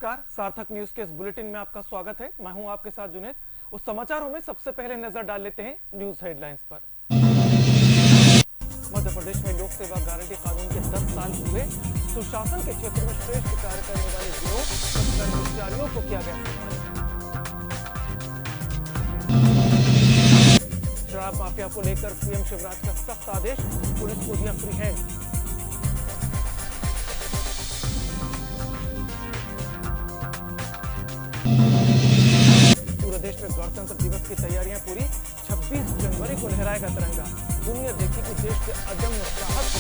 नमस्कार, सार्थक न्यूज के इस बुलेटिन में आपका स्वागत है। मैं हूं आपके साथ जुनेद। उस समाचारों में सबसे पहले नजर डाल लेते हैं न्यूज हेडलाइंस पर। मध्य प्रदेश में लोक सेवा गारंटी कानून के 10 साल हुए। सुशासन के क्षेत्र में श्रेष्ठ कार्य करने वाले जिलों और कर्मचारियों को किया गया सम्मानित। शराब माफिया को लेकर सीएम शिवराज का सख्त आदेश, पुलिस को दिया फ्री हैंड। पूरे देश में गणतंत्र दिवस की तैयारियां पूरी। 26 जनवरी को लहराएगा तिरंगा। दुनिया देखेगी देश के अदम्य साहस को।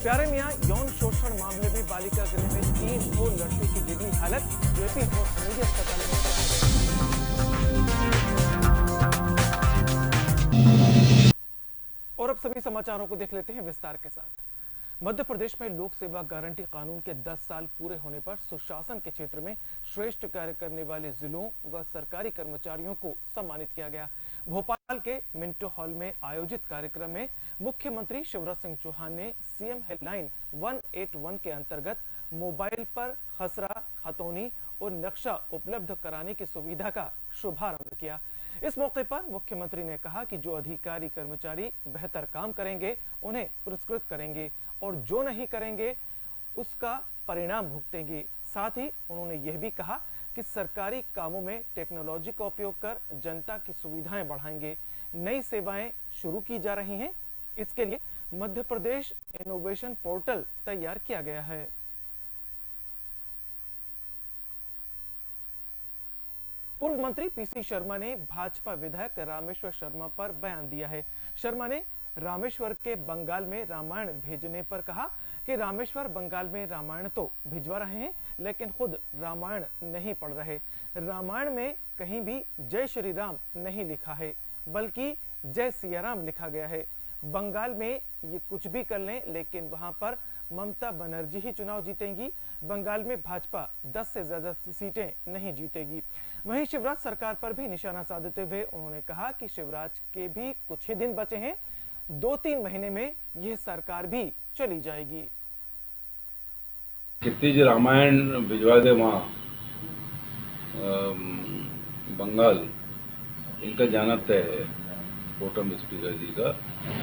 प्यारे मियां यौन शोषण मामले में बालिका गृह में 3 और लड़कियों की बिगड़ी हालत, जेपी और निजी अस्पताल में कराया। और अब सभी समाचारों को देख लेते हैं विस्तार के साथ। मध्य प्रदेश में लोक सेवा गारंटी कानून के 10 साल पूरे होने पर सुशासन के क्षेत्र में श्रेष्ठ कार्य करने वाले जिलों व सरकारी कर्मचारियों को सम्मानित किया गया। भोपाल के मिंटो हॉल में आयोजित कार्यक्रम में मुख्यमंत्री शिवराज सिंह चौहान ने सीएम हेल्पलाइन 181 के अंतर्गत मोबाइल पर खसरा, खतौनी और नक्शा उपलब्ध कराने की सुविधा का शुभारंभ किया। इस मौके पर मुख्यमंत्री ने कहा कि जो अधिकारी कर्मचारी बेहतर काम करेंगे उन्हें पुरस्कृत करेंगे और जो नहीं करेंगे उसका परिणाम भुगतेंगे। साथ ही उन्होंने यह भी कहा कि सरकारी कामों में टेक्नोलॉजी का उपयोग कर जनता की सुविधाएं बढ़ाएंगे। नई सेवाएं शुरू की जा रही हैं। इसके लिए मध्य प्रदेश इनोवेशन पोर्टल तैयार किया गया है। पूर्व मंत्री पीसी शर्मा ने भाजपा विधायक रामेश्वर शर्मा पर बयान दिया है। शर्मा ने रामेश्वर के बंगाल में रामायण भेजने पर कहा कि रामेश्वर बंगाल में रामायण तो भिजवा रहे हैं लेकिन खुद रामायण नहीं पढ़ रहे। रामायण में कहीं भी जय श्री राम नहीं लिखा है बल्कि जय सिया राम लिखा गया है। बंगाल में ये कुछ भी कर लें लेकिन वहां पर ममता बनर्जी ही चुनाव जीतेंगी। बंगाल में भाजपा 10 से ज्यादा सीटें नहीं जीतेगी। वहीं शिवराज सरकार पर भी निशाना साधते हुए उन्होंने कहा कि शिवराज के भी कुछ ही दिन बचे हैं, 2-3 महीने में यह सरकार भी चली जाएगी। कितनी जी रामायण भिजवा दे वहाँ बंगाल, इनका जाना तय है कोटम स्पीकर जी का,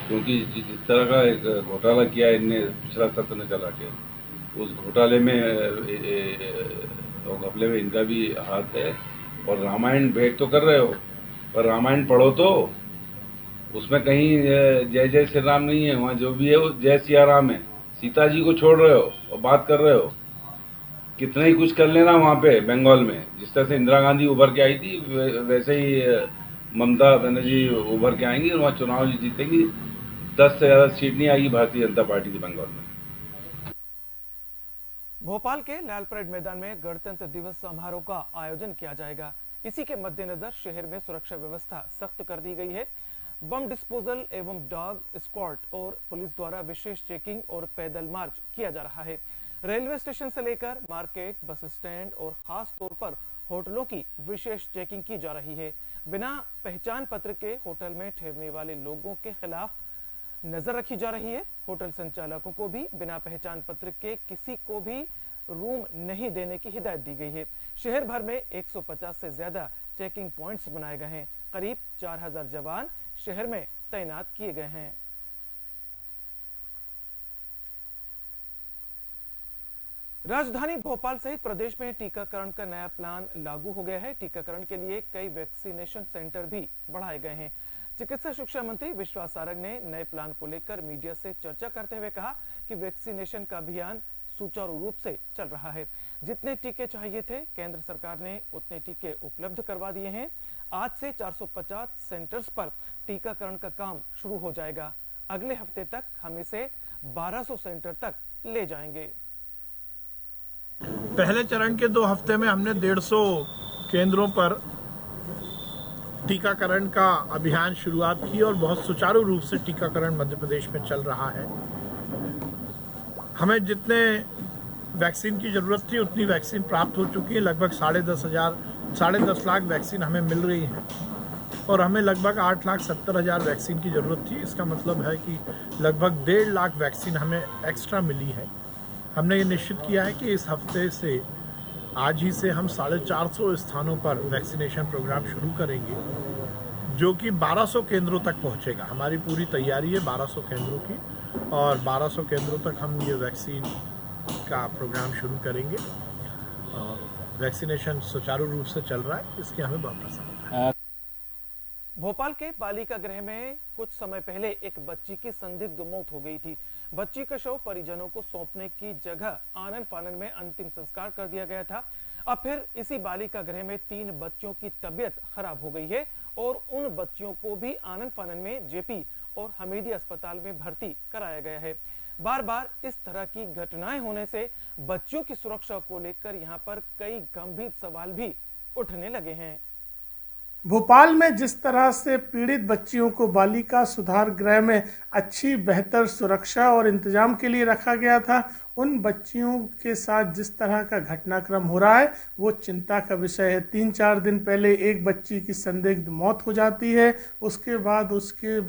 क्योंकि जिस तरह का एक घोटाला किया इनने पिछला सत्र में चला के, उस घोटाले में और घपले में इनका भी हाथ है। और रामायण भेंट तो कर रहे हो पर रामायण पढ़ो तो, उसमें कहीं जय जय श्री राम नहीं है। वहाँ जो भी है वो जय सिया राम है। सीता जी को छोड़ रहे हो और बात कर रहे हो। कितना ही कुछ कर लेना वहाँ पे बंगाल में, जिस तरह से इंदिरा गांधी उभर के आई थी वैसे ही ममता बनर्जी उभर के आएंगी और वहाँ चुनाव जीतेंगी। 10 से ज्यादा सीट नहीं आएगी भारतीय जनता पार्टी की बंगाल में। भोपाल के लाल परेड मैदान में गणतंत्र दिवस समारोह का आयोजन किया जाएगा। इसी के मद्देनजर शहर में सुरक्षा व्यवस्था सख्त कर दी गई है। बम डिस्पोजल एवं डॉग स्क्वाड और पुलिस द्वारा विशेष चेकिंग और पैदल मार्च किया जा रहा है। रेलवे स्टेशन से लेकर मार्केट, बस स्टैंड और खास तौर पर होटलों की विशेष चेकिंग की जा रही है। बिना पहचान पत्र के होटल में ठहरने वाले लोगों के खिलाफ नजर रखी जा रही है। होटल संचालकों को भी बिना पहचान पत्र के किसी को भी रूम नहीं देने की हिदायत दी गई है। शहर भर में 150 से ज्यादा चेकिंग पॉइंट्स बनाए गए हैं। करीब 4000 जवान शहर में तैनात किए गए हैं। राजधानी भोपाल सहित प्रदेश में टीकाकरण का नया प्लान लागू हो गया है। टीकाकरण के लिए कई वैक्सीनेशन सेंटर भी बढ़ाए गए हैं। चिकित्सा शिक्षा मंत्री विश्वास सारंग ने नए प्लान को लेकर मीडिया से चर्चा करते हुए कहा कि वैक्सीनेशन का अभियान सुचारू रूप से चल रहा है। जितने टीके चाहिए थे केंद्र सरकार ने उतने टीके उपलब्ध करवा दिए हैं। आज से 450 सेंटर्स पर टीकाकरण का काम शुरू हो जाएगा। अगले हफ्ते तक हम इसे 1200 सेंटर तक ले जाएंगे। पहले चरण के 2 हफ्ते में हमने 150 केंद्रों पर टीकाकरण का अभियान शुरुआत की और बहुत सुचारू रूप से टीकाकरण मध्य प्रदेश में चल रहा है। हमें जितने वैक्सीन की जरूरत थी उतनी वैक्सीन प्राप्त हो चुकी है। लगभग 10.5 लाख वैक्सीन हमें मिल रही है और हमें लगभग 8,70,000 वैक्सीन की ज़रूरत थी। इसका मतलब है कि लगभग 1.5 लाख वैक्सीन हमें एक्स्ट्रा मिली है। हमने ये निश्चित किया है कि इस हफ्ते से, आज ही से हम 450 स्थानों पर वैक्सीनेशन प्रोग्राम शुरू करेंगे, जो कि 1200 केंद्रों तक पहुंचेगा। हमारी पूरी तैयारी है 1200 केंद्रों की, और 1200 केंद्रों तक हम ये वैक्सीन का प्रोग्राम शुरू करेंगे। और वैक्सीनेशन सुचारू रूप से चल रहा है, इसकी हमें बहुत प्रसन्नता है। भोपाल के बालिका गृह में कुछ समय पहले एक बच्ची की संदिग्ध मौत हो गई थी। बच्ची का शव परिजनों को सौंपने की जगह आनन फानन में अंतिम संस्कार कर दिया गया था। अब फिर इसी बालिका गृह में 3 बच्चों की तबीयत खराब हो गई है और उन बच्चियों को भी आनन फानन में जेपी और हमीदी अस्पताल में भर्ती कराया गया है। बार बार इस तरह की घटनाएं होने से बच्चों की सुरक्षा को लेकर यहां पर कई गंभीर सवाल भी उठने लगे हैं। भोपाल में जिस तरह से पीड़ित बच्चियों को बालिका सुधार गृह में अच्छी बेहतर सुरक्षा और इंतजाम के लिए रखा गया था, उन बच्चियों के साथ जिस तरह का घटनाक्रम हो रहा है वो चिंता का विषय है। 3-4 दिन पहले एक बच्ची की संदिग्ध मौत हो जाती है, उसके बाद उसके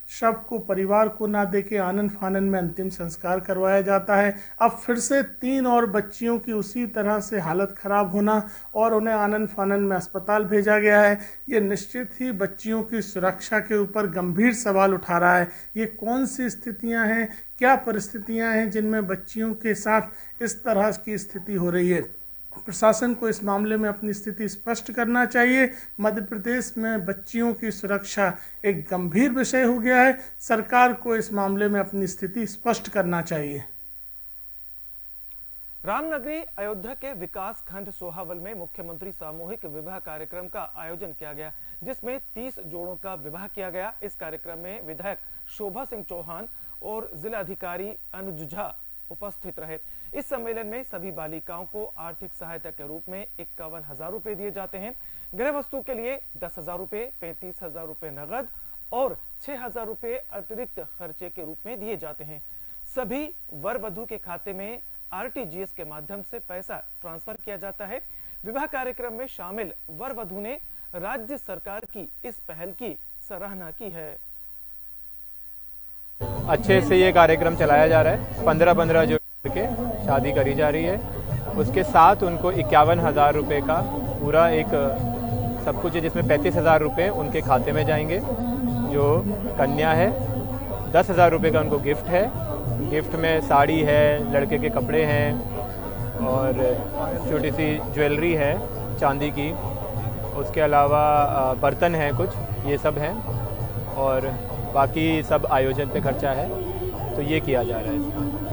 शव को परिवार को ना देके आनन फानन में अंतिम संस्कार करवाया जाता है। अब फिर से 3 और बच्चियों की उसी तरह से हालत खराब होना और उन्हें आनन फानन में अस्पताल भेजा गया है, ये निश्चित ही बच्चियों की सुरक्षा के ऊपर गंभीर सवाल उठा रहा है। ये कौन सी स्थितियां हैं, क्या परिस्थितियां हैं जिनमें बच्चियों के साथ इस तरह की स्थिति हो रही है। प्रशासन को इस मामले में अपनी स्थिति स्पष्ट करना चाहिए। मध्य प्रदेश में बच्चियों की सुरक्षा एक गंभीर विषय हो गया है। सरकार को इस मामले में अपनी स्थिति स्पष्ट करना चाहिए। रामनगरी अयोध्या के विकास खंड सोहावल में मुख्यमंत्री सामूहिक विवाह कार्यक्रम का आयोजन किया गया, जिसमें 30 जोड़ों का विवाह किया गया। इस कार्यक्रम में विधायक शोभा सिंह चौहान और जिलाधिकारी अनुज झा उपस्थित रहे। इस सम्मेलन में सभी बालिकाओं को आर्थिक सहायता के रूप में 51,000 रुपए दिए जाते हैं। गृह वस्तु के लिए 10,000 रुपए, 35,000 रुपए नगद और 6,000 रुपए अतिरिक्त खर्चे के रूप में दिए जाते हैं। सभी वर वधु के खाते में RTGS के माध्यम से पैसा ट्रांसफर किया जाता है। विवाह कार्यक्रम में शामिल वर वधु ने राज्य सरकार की इस पहल की सराहना की है। अच्छे से ये कार्यक्रम चलाया जा रहा है। 15-15 जोड़ के शादी करी जा रही है। उसके साथ उनको 51,000 रुपये का पूरा एक सब कुछ है, जिसमें 35,000 रुपये उनके खाते में जाएंगे जो कन्या है। 10,000 रुपये का उनको गिफ्ट है। गिफ्ट में साड़ी है, लड़के के कपड़े हैं और छोटी सी ज्वेलरी है चांदी की। उसके अलावा बर्तन हैं कुछ, ये सब हैं और बाकी सब आयोजन पे खर्चा है, तो ये किया जा रहा है इसमें।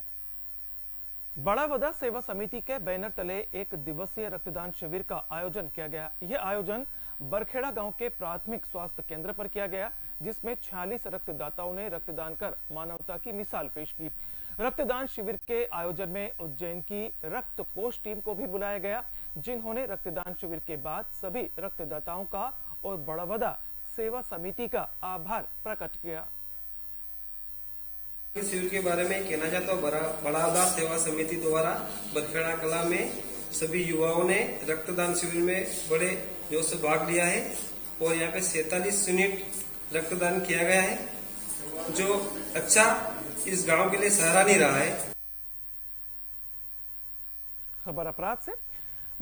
बड़ावदा सेवा समिति के बैनर तले 1 दिवसीय रक्तदान शिविर का आयोजन किया गया। यह आयोजन बरखेड़ा गांव के प्राथमिक स्वास्थ्य केंद्र पर किया गया, जिसमें 46 रक्तदाताओं ने रक्तदान कर मानवता की मिसाल पेश की। रक्तदान शिविर के आयोजन में उज्जैन की रक्त कोष टीम को भी बुलाया गया, जिन्होंने रक्तदान शिविर के बाद सभी रक्तदाताओं का और बड़ावदा सेवा समिति का आभार प्रकट किया। इस शिविर के बारे में कहना चाहता हूँ। बड़ावदा सेवा समिति द्वारा बरखेड़ा कला में सभी युवाओं ने रक्तदान शिविर में बड़े जोश से भाग लिया है और यहाँ पे 47 यूनिट रक्तदान किया गया है, जो अच्छा इस गांव के लिए सराहनीय रहा है। खबर अपराध से।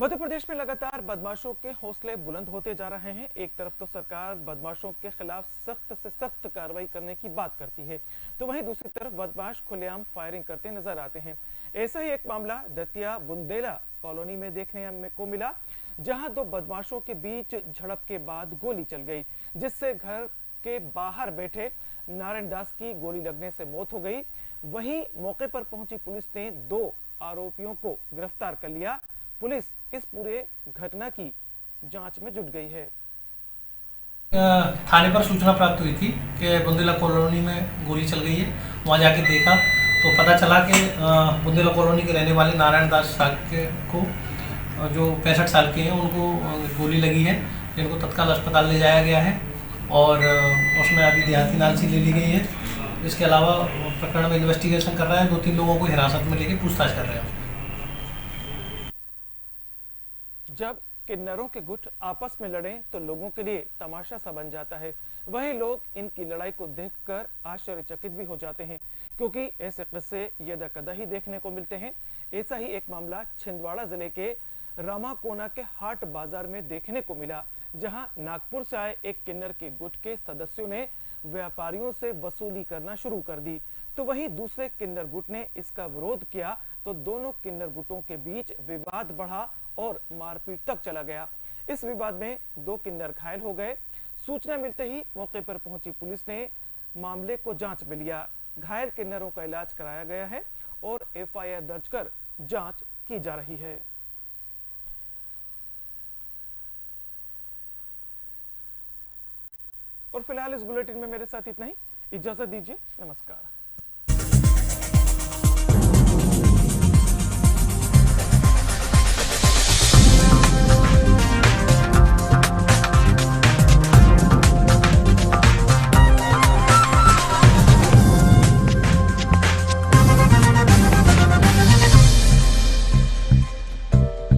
मध्य प्रदेश में लगातार बदमाशों के हौसले बुलंद होते जा रहे हैं। एक तरफ तो सरकार बदमाशों के खिलाफ सख्त से सख्त कार्रवाई करने की बात करती है, तो वहीं दूसरी तरफ बदमाश खुलेआम फायरिंग करते नजर आते हैं। ऐसा ही एक मामला दतिया बुंदेला कॉलोनी में देखने को मिला, जहां 2 बदमाशों के बीच झड़प के बाद गोली चल गई, जिससे घर के बाहर बैठे नारायण दास की गोली लगने से मौत हो गई। वहीं मौके पर पहुंची पुलिस ने 2 आरोपियों को गिरफ्तार कर लिया। पुलिस इस पूरे घटना की जांच में जुट गई है। थाने पर सूचना प्राप्त हुई थी कि बुंदेला कॉलोनी में गोली चल गई है। वहां जाके देखा तो पता चला कि बुंदेला कॉलोनी के रहने वाले नारायण दास को जो 65 साल के हैं, उनको गोली लगी है, जिनको तत्काल अस्पताल ले जाया गया है और उसमें अभी देहाती नालसी ले ली गई है। इसके अलावा प्रकरण में इन्वेस्टिगेशन कर रहे हैं। 2-3 लोगों को हिरासत में लेके पूछताछ कर रहे हैं। जब किन्नरों के गुट आपस में लड़ें तो लोगों के लिए तमाशा सा बन जाता है। वहीं लोग इनकी लड़ाई को देखकर आश्चर्यचकित भी हो जाते हैं, क्योंकि ऐसे किस्से यदा-कदा ही देखने को मिलते हैं। ऐसा ही एक मामला छिंदवाड़ा जिले के रामाकोना के हाट बाजार में देखने को मिला, जहां नागपुर से आए एक किन्नर के गुट के सदस्यों ने व्यापारियों से वसूली करना शुरू कर दी, तो वहीं दूसरे किन्नर गुट ने इसका विरोध किया, तो दोनों किन्नर गुटों के बीच विवाद बढ़ा और मारपीट तक चला गया। इस विवाद में 2 किन्नर घायल हो गए। सूचना मिलते ही मौके पर पहुंची पुलिस ने मामले को जांच में लिया। घायल किन्नरों का इलाज कराया गया है और FIR दर्ज कर जांच की जा रही है। और फिलहाल इस बुलेटिन में मेरे साथ इतना ही। इजाजत दीजिए, नमस्कार।